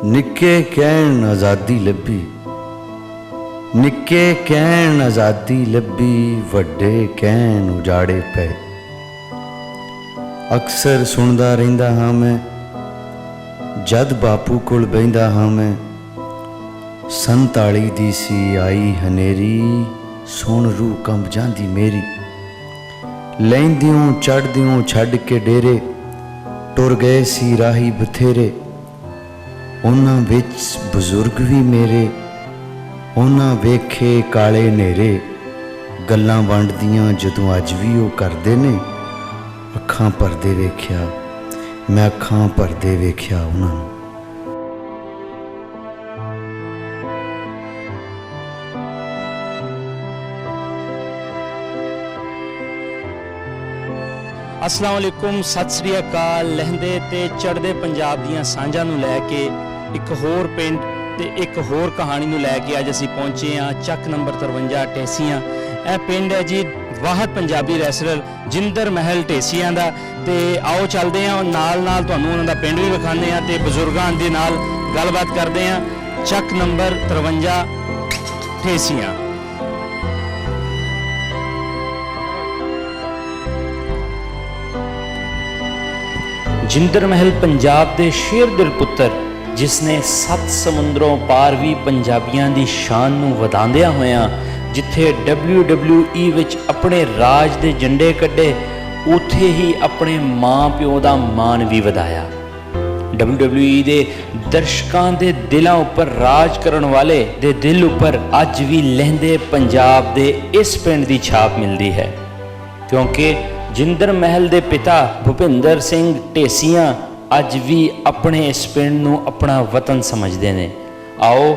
निक्के कहण आज़ादी लभी, निक्के कहण आज़ादी लभी, वड्डे कहण उजाड़े पे। अक्सर सुनदा रहिंदा हाँ मैं, जद बापू कोल बहिंदा हाँ मैं, 47 दी सी आई हनेरी, सुन रूह कंब जांदी मेरी। लैंदियों चढ़दियों छड़ के डेरे, टुर गए सी राही बथेरे। उन्हां विच बजुर्ग भी मेरे, उन्हां वेखे काले नेरे। गल्लां वंडदियां जदों अज भी वो करदे ने, अखां भरदे वेख्या मैं, अखां भरदे वेख्या उन्हां नूं। अस्सलाम वालेकुम, सत श्री अकाल। लहंदे ते चढ़दे पंजाब दीआं सांझां नूं लै के एक होर पिंड ते एक होर कहानी नूं लै के अज असीं पहुंचे हाँ ਚੱਕ नंबर 53 ਢੇਸੀਆਂ। ਇਹ ਪਿੰਡ है जी वाहद पंजाबी रैसलर जिंदर महल ਢੇਸੀਆਂ ਦਾ। ਤੇ आओ चलते हैं नाल नाल तुहानूं उन्हां दा पिंड भी विखाने आ ते बजुर्गां दे नाल गलबात करते हैं। ਚੱਕ नंबर 53 ਢੇਸੀਆਂ। जिंदर महल पंजाब के शेर दिल पुत्र, जिसने 7 समुद्रों पार भी पंजाबियों की शान नूं वधांदिया होया जिथे WWE विच अपने राज के झंडे कड्डे, उथे ही अपने माँ प्यो का मान भी वधाया। WWE दे दर्शकों के दिलों उपर राज करन वाले दे दिल उपर अज भी लहंदे पंजाब के इस पिंड की छाप मिलती है, क्योंकि जिंदर महल के पिता भुपिंदर सिंह ਢੇਸੀਆਂ अज भी अपने इस पिंड नूं अपना वतन समझते हैं। आओ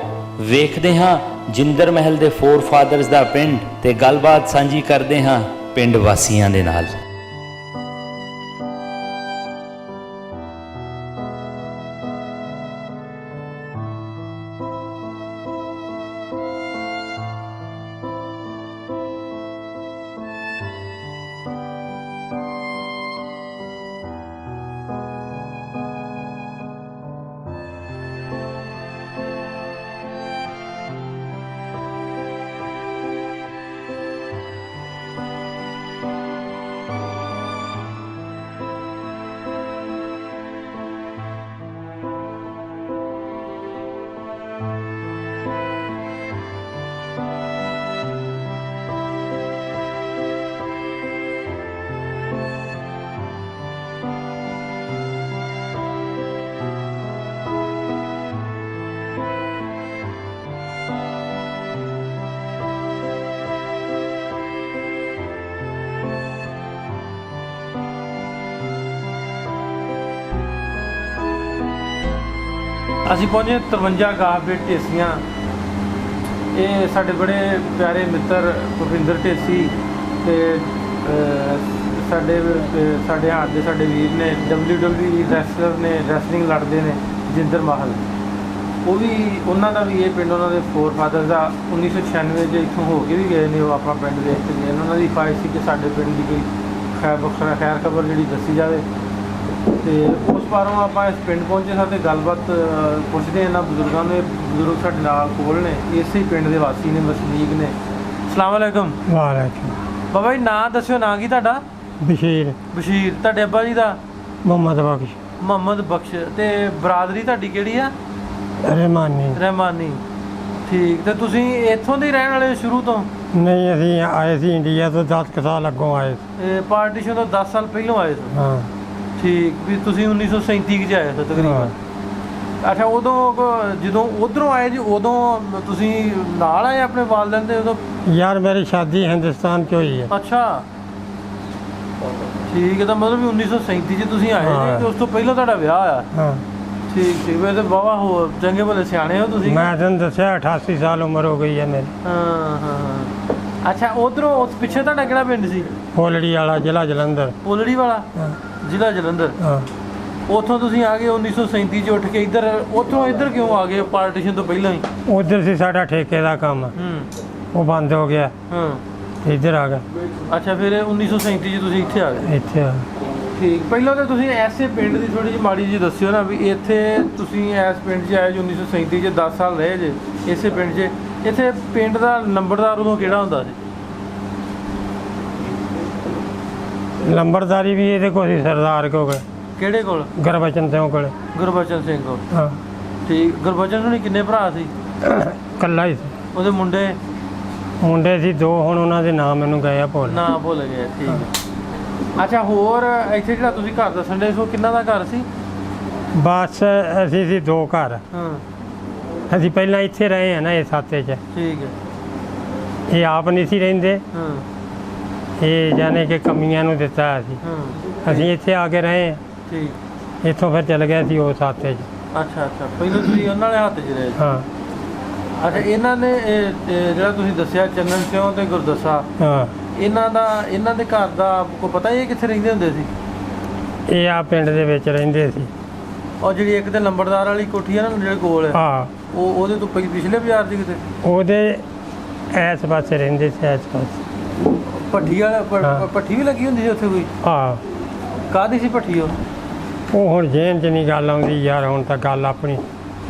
वेखते हाँ जिंदर महल के फोर फादर्स का पिंड ते गलबात सांझी करते हाँ पिंड वासियों के नाल। ਅਸੀਂ ਪਹੁੰਚੇ 53 ਗਾਫ ਢੇਸੀਆਂ। ਇਹ ਸਾਡੇ ਬੜੇ ਪਿਆਰੇ ਮਿੱਤਰ ਭੁਪਿੰਦਰ ਢੇਸੀ ਤੇ ਸਾਡੇ ਹੱਥ ਦੇ ਸਾਡੇ ਵੀਰ ਨੇ, WWE ਰੈਸਲਰ ਨੇ, ਰੈਸਲਿੰਗ ਲੜਦੇ ਨੇ, ਜਿੰਦਰ ਮਾਹਲ। ਉਹ ਵੀ ਉਹਨਾਂ ਦਾ ਵੀ ਇਹ ਪਿੰਡ ਉਹਨਾਂ ਦੇ ਫੋਰ ਫਾਦਰ ਦਾ 1996 'ਚ ਇੱਥੋਂ ਹੋ ਕੇ ਵੀ ਗਏ ਨੇ। ਉਹ ਆਪਣਾ ਪਿੰਡ ਦੇਖ ਕੇ ਗਏ। ਉਹਨਾਂ ਦੀ ਖੁਆਇਸ਼ ਸੀ ਕਿ ਸਾਡੇ ਪਿੰਡ ਦੀ ਕੋਈ ਖੈਰ ਖਬਰ ਜਿਹੜੀ ਦੱਸੀ ਜਾਵੇ। ਤੇ ਉਸ ਪਾਰੋਂ ਆਪਾਂ ਇਸ ਪਿੰਡ ਪਹੁੰਚੇ ਸਾਂ ਤੇ ਗੱਲਬਾਤ ਪੁੱਛਦੇ ਇਹਨਾਂ ਬਜ਼ੁਰਗਾਂ ਨੂੰ। ਬਜ਼ੁਰਗ ਸਾਡੇ ਨਾਲ ਕੋਲ ਨੇ, ਇਸੇ ਪਿੰਡ ਦੇ ਵਾਸੀ ਨੇ, ਵਸਨੀਕ ਨੇ। ਅਸਲਾਮ ਵਾਲੇਕੁਮ। ਵਾਲੇਕੁਮ। ਬਾਬਾ ਜੀ ਨਾਂ ਦੱਸਿਓ, ਨਾਂ ਕੀ ਤੁਹਾਡਾ? ਬਸ਼ੀਰ। ਬਸ਼ੀਰ। ਤੁਹਾਡੇ ਅੱਬਾ ਜੀ ਦਾ? ਮੁਹੰਮਦ ਬਖਸ਼। ਮੁਹੰਮਦ ਬਖਸ਼। ਤੇ ਬਰਾਦਰੀ ਤੁਹਾਡੀ ਕਿਹੜੀ ਆ? ਰਹਿਮਾਨੀ। ਰਹਿਮਾਨੀ। ਠੀਕ। ਤੇ ਤੁਸੀਂ ਇੱਥੋਂ ਦੇ ਰਹਿਣ ਵਾਲੇ ਸ਼ੁਰੂ ਤੋਂ? ਨਹੀਂ, ਅਸੀਂ ਆਏ ਸੀ ਇੰਡੀਆ ਤੋਂ 10 ਕੁ ਸਾਲ ਅੱਗੋਂ ਆਏ ਸੀ। ਇਹ ਪਾਰਟੀਸ਼ਨ ਤੋਂ 10 ਸਾਲ ਪਹਿਲਾਂ ਆਏ ਸੀ? ਹਾਂ। ਠੀਕ। ਵੀ ਤੁਸੀਂ 1937 'ਚ ਆਏ ਸੀ ਤਕਰੀਬਨ? ਅੱਛਾ। ਉਦੋਂ ਜਦੋਂ ਉਧਰੋਂ ਆਏ ਜੀ, ਉਦੋਂ ਤੁਸੀਂ ਨਾਲ ਆਏ ਆਪਣੇ ਵਾਲਦੈਨ ਦੇ? ਉਦੋਂ ਯਾਰ ਮੇਰੀ ਸ਼ਾਦੀ ਹਿੰਦੁਸਤਾਨ 'ਚ ਹੋਈ ਹੈ। ਅੱਛਾ। ਠੀਕ ਹੈ। ਤਾਂ ਮਤਲਬ ਵੀ 1937 'ਚ ਤੁਸੀਂ ਆਏ ਜੀ, ਤੇ ਉਸ ਤੋਂ ਪਹਿਲਾਂ ਤੁਹਾਡਾ ਵਿਆਹ ਹੋਇਆ? ਹਾਂ। ਠੀਕ ਠੀਕ। ਵੈਸੇ ਵਾਹਵਾ ਹੋ ਚੰਗੇ ਭਲੇ ਸਿਆਣੇ ਹੋ ਤੁਸੀਂ। ਮੈਂ ਤੁਹਾਨੂੰ ਦੱਸਿਆ 88 ਸਾਲ ਉਮਰ ਹੋ ਗਈ ਹੈ ਮੇਰੀ। ਹਾਂ ਹਾਂ। ਅੱਛਾ। ਉਧਰੋਂ ਉਸ ਪਿੱਛੇ ਤੁਹਾਡਾ ਕਿਹੜਾ ਪਿੰਡ ਸੀ? ਪੋਲੜੀ ਵਾਲਾ, ਜ਼ਿਲ੍ਹਾ ਜਲੰਧਰ। ਪੋਲੜੀ ਵਾਲਾ? ਹਾਂ। ਜ਼ਿਲ੍ਹਾ ਜਲੰਧਰ। ਹਾਂ। ਉੱਥੋਂ ਤੁਸੀਂ ਆ ਗਏ 1937 'ਚ ਉੱਠ ਕੇ ਇੱਧਰ? ਉੱਥੋਂ ਇੱਧਰ ਕਿਉਂ ਆ ਗਏ ਪਾਰਟੀਸ਼ਨ ਤੋਂ ਪਹਿਲਾਂ ਹੀ? ਉਧਰ ਸੀ ਸਾਡਾ ਠੇਕੇ ਦਾ ਕੰਮ, ਉਹ ਬੰਦ ਹੋ ਗਿਆ। ਹਾਂ। ਇੱਧਰ ਆ ਗਏ। ਅੱਛਾ। ਫਿਰ 1937 'ਚ ਤੁਸੀਂ ਇੱਥੇ ਆ ਗਏ? ਇੱਥੇ ਆ। ਠੀਕ, ਪਹਿਲਾਂ ਤਾਂ ਤੁਸੀਂ ਐਸੇ ਪਿੰਡ ਦੀ ਥੋੜੀ ਜਿਹੀ ਮਾੜੀ ਜੀ ਦੱਸਿਓ ਨਾ ਵੀ ਇੱਥੇ ਤੁਸੀਂ ਇਸ ਪਿੰਡ 'ਚ ਆਏ ਜੋ 1937 'ਚ 10 ਸਾਲ ਰਹੇ ਜੇ ਇਸੇ ਪਿੰਡ 'ਚ। ਇੱਥੇ ਪਿੰਡ ਦਾ ਨੰਬਰਦਾਰ ਉਦੋਂ ਕਿਹੜਾ ਹੁੰਦਾ ਸੀ? ਲੰਬੜਦਾਰੀ ਵੀ ਇਹਦੇ ਕੋਲ ਸੀ, ਸਰਦਾਰ ਕੋਲ। ਕਿਹੜੇ ਕੋਲ? ਗੁਰਬਚਨ ਸਿੰਘ ਕੋਲ। ਗੁਰਬਚਨ ਸਿੰਘ ਕੋਲ। ਹਾਂ, ਠੀਕ, ਗੁਰਬਚਨ ਸਿੰਘ ਕਿੰਨੇ ਭਰਾ ਸੀ? ਇਕੱਲਾ ਹੀ ਸੀ। ਉਹਦੇ ਮੁੰਡੇ ਮੁੰਡੇ ਸੀ 2, ਹੁਣ ਉਹਨਾਂ ਦੇ ਨਾਮ ਮੈਨੂੰ ਗਏ ਆ ਭੁੱਲ। ਨਾ ਭੁੱਲ ਗਏ। ਠੀਕ ਹੈ। ਅੱਛਾ, ਹੋਰ ਇੱਥੇ ਜਿਹੜਾ ਤੁਸੀਂ ਘਰ ਦੱਸਣ ਦੇ ਸੋ ਕਿੰਨਾ ਦਾ ਘਰ ਸੀ? ਬਸ ਅਸੀਂ ਸੀ 2 ਘਰ। ਹਾਂ, ਅਸੀਂ ਪਹਿਲਾਂ ਇੱਥੇ ਰਹੇ ਆ ਨਾ ਇਹ ਸਾਤੇ 'ਚ। ਠੀਕ ਹੈ। ਇਹ ਆਪ ਨਹੀਂ ਸੀ ਰਹਿੰਦੇ, ਹਾਂ ਇਹ ਜਾਣੇ ਕਿ ਕਮੀਆਂ ਨੂੰ ਦਿੱਤਾ ਸੀ। ਹਾਂ, ਅਸੀਂ ਇੱਥੇ ਆ ਕੇ ਰਹੇ ਆ, ਠੀਕ। ਇੱਥੋਂ ਫਿਰ ਚਲ ਗਿਆ ਸੀ ਉਹ ਸਾਤੇ 'ਚ। ਅੱਛਾ ਅੱਛਾ, ਪਹਿਲਾਂ ਤੁਸੀਂ ਉਹਨਾਂ ਦੇ ਹੱਥ 'ਚ ਰਹੇ ਸੀ। ਹਾਂ ਅੱਛਾ, ਇਹਨਾਂ ਨੇ ਇਹ ਜਿਹੜਾ ਤੁਸੀਂ ਦੱਸਿਆ ਚੰਨਨ ਸਿੰਘ ਤੇ ਗੁਰਦੱਸਾ, ਹਾਂ, ਇਹਨਾਂ ਦੇ ਘਰ ਦਾ ਕੋਈ ਪਤਾ ਇਹ ਕਿੱਥੇ ਰਹਿੰਦੇ ਹੁੰਦੇ ਸੀ? ਇਹ ਆ ਪਿੰਡ ਦੇ ਵਿੱਚ ਰਹਿੰਦੇ ਸੀ। ਔਰ ਜਿਹੜੀ ਇੱਕ ਤੇ ਲੰਬੜਦਾਰ ਵਾਲੀ ਕੋਠੀ ਹੈ ਨਾ ਜਿਹੜੇ ਕੋਲ ਹੈ, ਹਾਂ, ਉਹਦੇ ਤੋਂ ਪਿਛਲੇ ਬਾਜ਼ਾਰ 'ਚ ਕਿਤੇ ਉਹਦੇ ਐਸ ਪਾਸੇ ਰਹਿੰਦੇ ਸੀ, ਐਸ ਪਾਸੇ। ਭੱਠੀ ਵਾਲਾ ਹਾਂ। ਭੱਠੀ ਵੀ ਲੱਗੀ ਹੁੰਦੀ ਸੀ ਉੱਥੇ ਕੋਈ? ਹਾਂ, ਕਾਹਦੀ ਸੀ ਭੱਠੀ ਉਹ? ਉਹ ਹੁਣ ਜੇਨ 'ਚ ਨਹੀਂ ਗੱਲ ਆਉਂਦੀ ਯਾਰ, ਹੁਣ ਤਾਂ ਗੱਲ ਆਪਣੀ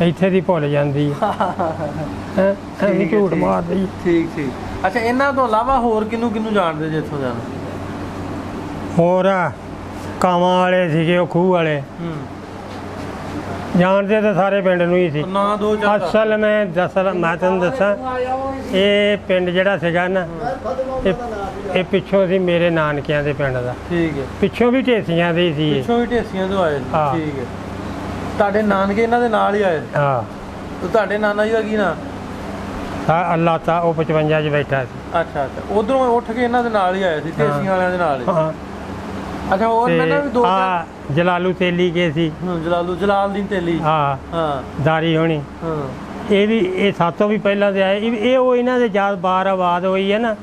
ਇੱਥੇ ਦੀ ਭੁੱਲ ਜਾਂਦੀ ਹੈ। ਹੈਂ? ਐਵੇਂ ਠੀਕ ਹੈ, ਝੂਠ ਠੀਕ। ਮਾਰਦੀ। ਠੀਕ ਠੀਕ। ਅੱਛਾ, ਇਹਨਾਂ ਤੋਂ ਇਲਾਵਾ ਹੋਰ ਕਿਹਨੂੰ ਜਾਣਦੇ ਜੇ ਇੱਥੋਂ ਜਾਣਾ? ਹੋਰ ਕਾਵਾਂ ਵਾਲੇ ਸੀਗੇ, ਉਹ ਖੂਹ ਵਾਲੇ। ਜਾਣਦੇ ਤਾਂ ਸਾਰੇ ਪਿੰਡ ਨੂੰ ਹੀ ਸੀ। ਨਾ 2-4 ਅਸਲ ਮੈਂ ਤੈਨੂੰ ਦੱਸਾਂ, ਇਹ ਪਿੰਡ ਜਿਹੜਾ ਸੀਗਾ ਨਾ, ਇਹ ਪਿੱਛੋਂ ਸੀ ਮੇਰੇ ਨਾਨਕਿਆਂ ਦੇ ਪਿੰਡ ਦਾ। ਠੀਕ ਹੈ। ਪਿੱਛੋਂ ਵੀ ਢੇਸੀਆਂ ਦੇ ਹੀ ਸੀ ਇਹ। ਪਿੱਛੋਂ ਵੀ ਢੇਸੀਆਂ ਤੋਂ ਆਏ ਸੀ। ਹਾਂ। ਠੀਕ ਹੈ। ਤੁਹਾਡੇ ਨਾਨਕੇ ਇਹਨਾਂ ਦੇ ਨਾਲ ਹੀ ਆਏ? ਹਾਂ, ਤੇ ਤੁਹਾਡੇ ਨਾਨਾ ਜੀ ਦਾ ਕੀ ਨਾਂ? ਅੱਲਾਹ ਤਾ ਉਹ 55 'ਚ ਬੈਠਾ ਸੀ। ਅੱਛਾ ਅੱਛਾ, ਉਧਰੋਂ ਉੱਠ ਕੇ ਇਹਨਾਂ ਦੇ ਨਾਲ ਹੀ ਆਏ ਸੀ, ਢੇਸੀਆਂ ਵਾਲਿਆਂ ਦੇ ਨਾਲ ਹੀ। ਹਾਂ, ਅੱਛਾ, ਹੋਰ ਮੈਂ ਨਾ ਵੀ ਦੋ ਜਲਾਲੂ ਤੇਲੀ ਕੇ ਸੀ। ਜਲਾਲਦੀਨ ਤੇਲੀ। ਹਾਂ, ਹਾਂ ਦਾਰੀ ਹੋਣੀ। ਹਾਂ। ਇਹ ਸਾਤੋਂ ਵੀ ਪਹਿਲਾਂ ਦੇ ਆਏ। ਇਹ ਉਹ ਇਹਨਾਂ ਦੇ ਜਦ ਬਾਰ ਆਬਾਦ ਹੋਈ ਹੈ ਨਾ,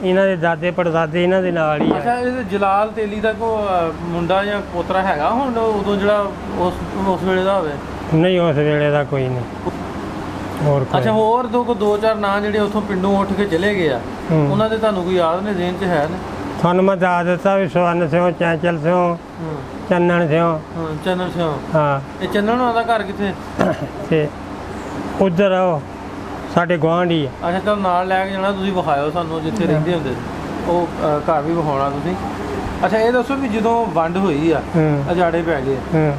ਇਹਨਾਂ ਦੇ ਦਾਦੇ ਪੜਦਾਦੇ ਇਹਨਾਂ ਦੇ ਨਾਲ ਹੀ ਅੱਛਾ, ਆਏ। ਇਹ ਜਲਾਲ ਤੇਲੀ ਦਾ ਕੋ ਮੁੰਡਾ ਜਾਂ ਪੋਤਰਾ ਹੈਗਾ ਹੁਣ ਉਦੋਂ ਜਿਹੜਾ ਉਸ ਵੇਲੇ ਦਾ ਹੋਵੇ? ਨਹੀਂ, ਉਸ ਵੇਲੇ ਦਾ ਕੋਈ ਨਹੀਂ। ਹੋਰ ਕੋਈ ਅੱਛਾ, ਹੋਰ ਦੋ ਚਾਰ ਨਾਂ ਜਿਹੜੇ ਉੱਥੋਂ ਪਿੰਡੋਂ ਉੱਠ ਕੇ ਚਲੇ ਗਏ ਆ, ਉਹਨਾਂ ਦੇ ਤੁਹਾਨੂੰ ਕੋਈ ਯਾਦ ਨੇ, ਜ਼ਿਹਨ 'ਚ ਹੈ ਨੇ? ਤੁਹਾਨੂੰ ਮੈਂ ਦੱਸ ਦਿੱਤਾ ਵੀ ਸਵਰਨ ਸਿੰਘ, ਚੈਂਚਲ ਸਿੰਘ, ਚੰਨਣ ਸਿੰਘ। ਹਾਂ, ਚੰਨਣ ਸਿੰਘ। ਹਾਂ, ਇਹ ਚੰਨਣ ਹੋਣਾ ਦਾ ਘਰ ਕਿੱਥੇ? ਤੇ ਉਧਰ ਸਾਡੇ ਗੁਆਂਢੀ ਆ। ਅੱਛਾ, ਚਲ ਨਾਲ ਲੈ ਕੇ ਜਾਣਾ, ਤੁਸੀਂ ਵਿਖਾਇਓ ਸਾਨੂੰ ਜਿੱਥੇ ਰਹਿੰਦੇ ਹੁੰਦੇ ਸੀ ਉਹ ਘਰ ਵੀ ਵਿਖਾਉਣਾ ਤੁਸੀਂ। ਅੱਛਾ, ਇਹ ਦੱਸੋ ਵੀ ਜਦੋਂ ਵੰਡ ਹੋਈ ਆ, ਅਜਾੜੇ ਪੈ ਗਏ,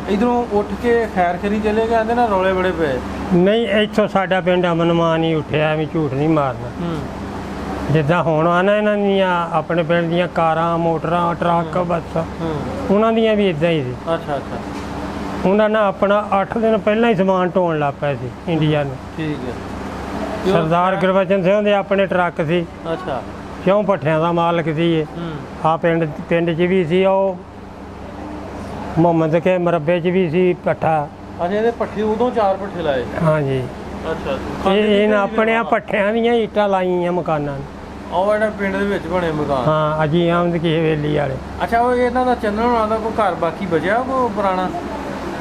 ਇਧਰੋਂ ਉੱਠ ਕੇ ਖੈਰ ਖਰੀ ਚਲੇ ਗਏ, ਆਂਦੇ ਨਾ ਰੌਲੇ ਬੜੇ ਪਏ? ਨਹੀਂ, ਇੱਥੋਂ ਸਾਡਾ ਪਿੰਡ ਅਮਨਮਾਨ ਹੀ ਉੱਠਿਆ, ਐਵੇਂ ਝੂਠ ਨਹੀਂ ਮਾਰਨਾ। ਜਿੱਦਾਂ ਹੁਣ ਆ ਨਾ ਇਹਨਾਂ ਦੀਆਂ ਆਪਣੇ ਪਿੰਡ ਦੀਆਂ ਕਾਰਾਂ, ਮੋਟਰਾਂ, ਟਰੱਕ, ਬੱਸ, ਉਹਨਾਂ ਦੀਆਂ ਵੀ ਇਦਾਂ ਹੀ ਸੀ। ਅੱਛਾ ਅੱਛਾ। ਉਹਨਾਂ ਨੇ ਆਪਣਾ 8 ਦਿਨ ਪਹਿਲਾਂ ਹੀ ਸਮਾਨ ਢੋਣ ਲੱਗ ਪਏ ਸੀ ਇੰਡੀਆ ਨੂੰ। ਠੀਕ ਹੈ। ਸਰਦਾਰ ਗੁਰਬਚਨ ਸਿੰਘ ਦੇ ਆਪਣੇ ਟਰੱਕ ਸੀ। ਅੱਛਾ। ਕਿਉਂ ਭੱਠਿਆਂ ਦਾ ਮਾਲਕ ਸੀ ਇਹ। ਆ ਪਿੰਡ 'ਚ ਵੀ ਸੀ, ਉਹ ਮੁਹੰਮਦ ਕੇ ਮਰੱਬੇ 'ਚ ਵੀ ਸੀ ਭੱਠਾ। ਅੱਛਾ, ਇਹਦੇ ਪੱਠੇ ਉਦੋਂ 4 ਪੱਠੇ ਲਾਏ? ਹਾਂਜੀ। ਅੱਛਾ। ਇਹਨਾਂ ਆਪਣੇ ਭੱਠਿਆਂ ਦੀਆਂ ਇੱਟਾਂ ਲਾਈਆਂ ਮਕਾਨਾਂ ਨੂੰ। ਉਹ ਜਿਹੜਾ ਪਿੰਡ ਦੇ ਵਿੱਚ ਬਣੇ ਮਕਾਨ? ਹਾਂ, ਅਜੀ ਆਮਦ ਕੀ ਹਵੇਲੀ ਵਾਲੇ। ਅੱਛਾ, ਉਹ ਇਹਨਾਂ ਦਾ ਚੰਨਣ ਹੋਣਾ ਦਾ ਕੋਈ ਘਰ ਬਾਕੀ ਬਚਿਆ ਕੋ ਪੁਰਾਣਾ?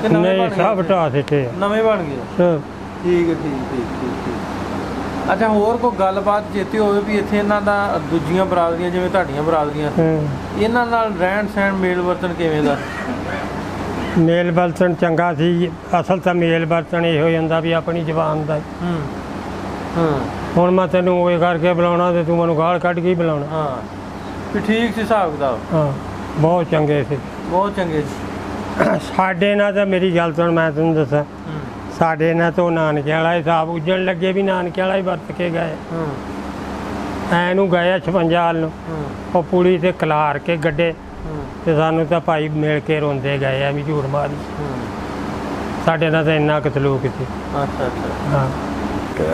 ਕਿ ਨਵੇਂ ਨਹੀਂ, ਬਣ ਸਭ ਗਏ? ਢਾਹ ਦਿੱਤੇ। ਨਵੇਂ ਬਣ ਗਏ? ਸਭ। ਠੀਕ ਹੈ, ਠੀਕ। ਅੱਛਾ, ਹੋਰ ਕੋਈ ਗੱਲਬਾਤ ਚੇਤੇ ਹੋਵੇ ਵੀ ਇੱਥੇ ਇਹਨਾਂ ਦਾ ਦੂਜੀਆਂ ਬਰਾਦਰੀਆਂ ਜਿਵੇਂ ਤੁਹਾਡੀਆਂ ਬਰਾਦਰੀਆਂ, ਇਹਨਾਂ ਨਾਲ ਰਹਿਣ ਸਹਿਣ, ਮੇਲ ਵਰਤਨ ਕਿਵੇਂ ਦਾ? ਮੇਲ ਵਰਤਨ ਚੰਗਾ ਸੀ। ਅਸਲ ਤਾਂ ਮੇਲ ਵਰਤਨ ਇਹੋ ਹੀ ਹੁੰਦਾ ਵੀ ਆਪਣੀ ਜ਼ਬਾਨ ਦਾ। ਹੁਣ ਮੈਂ ਤੈਨੂੰ ਉਹ ਕਰਕੇ ਬੁਲਾਉਣਾ ਤੇ ਤੂੰ ਮੈਨੂੰ ਗਾਲ ਕੱਢ ਕੇ ਹੀ ਬੁਲਾਉਣਾ। ਹਾਂ, ਵੀ ਠੀਕ ਸੀ ਹਿਸਾਬ ਕਿਤਾਬ? ਹਾਂ, ਬਹੁਤ ਚੰਗੇ ਸੀ। ਬਹੁਤ ਚੰਗੇ ਸੀ। ਸਾਡੇ ਨਾਲ ਤਾਂ ਮੇਰੀ ਗੱਲ ਸੁਣ, ਮੈਂ ਤੈਨੂੰ ਦੱਸਾਂ, ਸਾਡੇ ਨਾਲ ਤੋਂ ਨਾਨਕਿਆਂ ਵਾਲਾ ਹਿਸਾਬ ਉੱਜਣ ਲੱਗੇ ਵੀ ਨਾਨਕਿਆਂ ਵਾਲਾ ਹੀ ਵਰਤ ਕੇ ਗਏ। ਐਨੂੰ ਗਏ 56 ਵਾਲ ਨੂੰ, ਉਹ ਪੁਲੀ ਤੇ ਖਿਲਾਰ ਕੇ ਗੱਡੇ ਤੇ ਸਾਨੂੰ ਤਾਂ ਭਾਈ ਮਿਲ ਕੇ ਰੋਂਦੇ ਗਏ, ਐਵੇਂ ਝੂਠ ਮਾਰੀ। ਸਾਡੇ ਨਾਲ ਤਾਂ ਇੰਨਾ ਕੁ ਸਲੂਕ ਸੀ। ਅੱਛਾ ਅੱਛਾ। ਹਾਂ।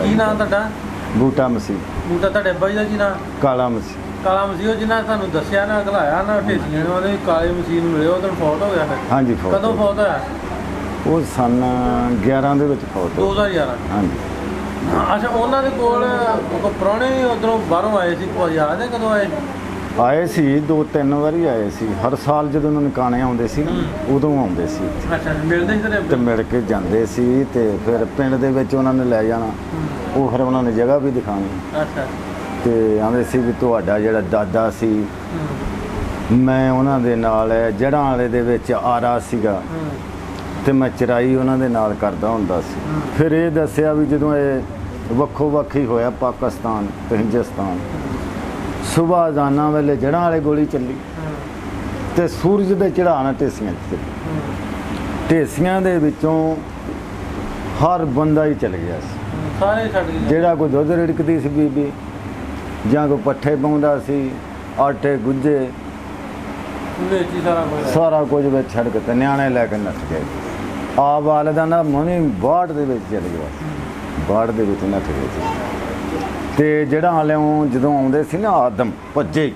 ਕੀ ਨਾਮ ਤੁਹਾਡਾ? ਬੂਟਾ ਮਸੀਹ। ਬੂਟਾ। ਤੁਹਾਡੇ ਅੱਬਾ ਜੀ ਦਾ ਕੀ ਨਾਮ? ਕਾਲਾ ਮਸੀਹ। ਕਾਲਾ ਮਸੀਹ। ਜਿਹਨਾਂ ਤੁਹਾਨੂੰ ਦੱਸਿਆ ਨਾ, ਘਲਾਇਆ ਨਾ ਢੇਸੀਆਂ ਨੂੰ, ਉਹਦੇ ਕਾਲੇ ਮਸੀਹ ਨੂੰ ਮਿਲੇ, ਉਹ ਤੁਹਾਨੂੰ ਫੌਤ ਹੋ ਗਿਆ ਫਿਰ? ਹਾਂਜੀ, ਫੌਤ। ਕਦੋਂ ਫੌਤ ਹੋਇਆ? ਉਹ ਸਨ 11 ਦੇ ਵਿੱਚ ਫੌਤ। 2011? ਹਾਂਜੀ। ਅੱਛਾ, ਉਹਨਾਂ ਦੇ ਕੋਲ ਪ੍ਰਾਹੁਣੇ ਉਧਰੋਂ ਬਾਹਰੋਂ ਆਏ ਸੀ, ਕੋਈ ਯਾਦ ਹੈ ਕਦੋਂ ਆਏ? ਆਏ ਸੀ 2-3 ਵਾਰੀ ਆਏ ਸੀ। ਹਰ ਸਾਲ ਜਦੋਂ ਉਹਨਾਂ ਨਿਕਾਣੇ ਆਉਂਦੇ ਸੀ ਉਦੋਂ ਆਉਂਦੇ ਸੀ ਇੱਥੇ। ਅੱਛਾ, ਮਿਲਦੇ ਸੀ ਤੇ ਮਿਲ ਕੇ ਜਾਂਦੇ ਸੀ ਤੇ ਫਿਰ ਪਿੰਡ ਦੇ ਵਿੱਚ ਉਹਨਾਂ ਨੇ ਲੈ ਜਾਣਾ। ਉਹ ਫਿਰ ਉਹਨਾਂ ਨੇ ਜਗ੍ਹਾ ਵੀ ਦਿਖਾਉਣੀ। ਅੱਛਾ। ਤੇ ਆਂਦੇ ਸੀ ਵੀ ਤੁਹਾਡਾ ਜਿਹੜਾ ਦਾਦਾ ਸੀ ਮੈਂ ਉਹਨਾਂ ਦੇ ਨਾਲ ਜੜ੍ਹਾਂ ਵਾਲੇ ਦੇ ਵਿੱਚ ਆਰਾ ਸੀਗਾ ਤੇ ਮੈਂ ਚਰਾਈ ਉਹਨਾਂ ਦੇ ਨਾਲ ਕਰਦਾ ਹੁੰਦਾ ਸੀ। ਫਿਰ ਇਹ ਦੱਸਿਆ ਵੀ ਜਦੋਂ ਇਹ ਵੱਖੋ ਵੱਖੀ ਹੋਇਆ ਪਾਕਿਸਤਾਨ ਤੇ ਹਿੰਦੁਸਤਾਨ, ਸੁਬਾਹ ਅਜ਼ਾਨਾਂ ਵੇਲੇ ਜੜ੍ਹਾਂ ਵਾਲੇ ਗੋਲੀ ਚੱਲੀ ਤੇ ਸੂਰਜ ਦੇ ਚੜ੍ਹਾਉਣ ਢੇਸੀਆਂ 'ਚ ਚੱਲੀ। ਢੇਸੀਆਂ ਦੇ ਵਿੱਚੋਂ ਹਰ ਬੰਦਾ ਹੀ ਚਲ ਗਿਆ ਸੀ, ਸਾਰੇ ਛੱਡ ਗਏ। ਜਿਹੜਾ ਕੋਈ ਦੁੱਧ ਰਿੜਕਦੀ ਸੀ ਬੀਬੀ, ਜਾਂ ਕੋਈ ਪੱਠੇ ਪਾਉਂਦਾ ਸੀ, ਆਟੇ ਗੁੱਝੇ, ਵਿੱਚ ਹੀ ਸਾਰਾ ਕੁਝ ਸਾਰਾ ਕੁਝ ਵਿੱਚ ਛੱਡ ਕੇ ਤੇ ਨਿਆਣੇ ਲੈ ਕੇ ਨੱਠ ਗਏ। ਆਪ ਵਾਲਦਾ ਨਾ ਮੋਨੀ ਬਾੜ ਦੇ ਵਿੱਚ ਚਲ ਗਿਆ, ਬਾੜ ਦੇ ਵਿੱਚ ਨੱਠ ਗਏ ਸੀ। ਤੇ ਜਿਹੜਾ ਹਾਲਿਓਂ ਜਦੋਂ ਆਉਂਦੇ ਸੀ ਨਾ ਆਦਮ ਭੱਜੇ,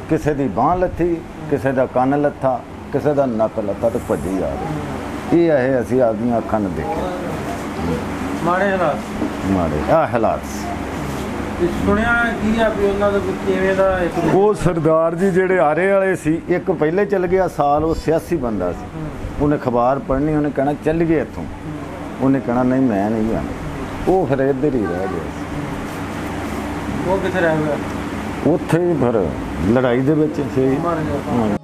ਕਿਸੇ ਦੀ ਬਾਂਹ ਲੱਥੀ, ਕਿਸੇ ਦਾ ਕੰਨ ਲੱਥਾ, ਕਿਸੇ ਦਾ ਨੱਕ ਲੱਥਾ ਤੇ ਭੱਜੇ ਆ ਗਏ। ਇਹ ਅਸੀਂ ਆਪਦੀਆਂ ਅੱਖਾਂ ਨਾਲ ਦੇਖਿਆ ਮਾੜੇ ਹਾਲਾਤ। ਮਾੜੇ ਆਹ ਹਾਲਾਤ ਸੀ। ਤੇ ਸੁਣਿਆ ਕੀ ਆ ਵੀ ਉਹਨਾਂ ਦਾ ਕਿਵੇਂ ਦਾ ਇੱਕ ਉਹ ਸਰਦਾਰ ਜੀ ਜਿਹੜੇ ਆਰੇ ਵਾਲੇ ਸੀ, ਇੱਕ ਪਹਿਲੇ ਚੱਲ ਗਿਆ ਸਾਲ, ਉਹ 86 ਬੰਦਾ ਸੀ। ਉਹਨੇ ਅਖਬਾਰ ਪੜ੍ਹਨੀ, ਉਹਨੇ ਕਹਿਣਾ ਚੱਲ ਗਏ ਇੱਥੋਂ, ਉਹਨੇ ਕਹਿਣਾ ਨਹੀਂ ਮੈਂ ਨਹੀਂ ਜਾਣਾ। ਉਹ ਫਿਰ ਇੱਧਰ ਹੀ ਰਹਿ ਗਿਆ ਸੀ। ਉਹ ਕਿੱਥੇ ਰਹਿ ਗਿਆ? ਉੱਥੇ ਹੀ ਫਿਰ ਲੜਾਈ ਦੇ ਵਿੱਚ ਸੀ। ਮਰ ਗਿਆ।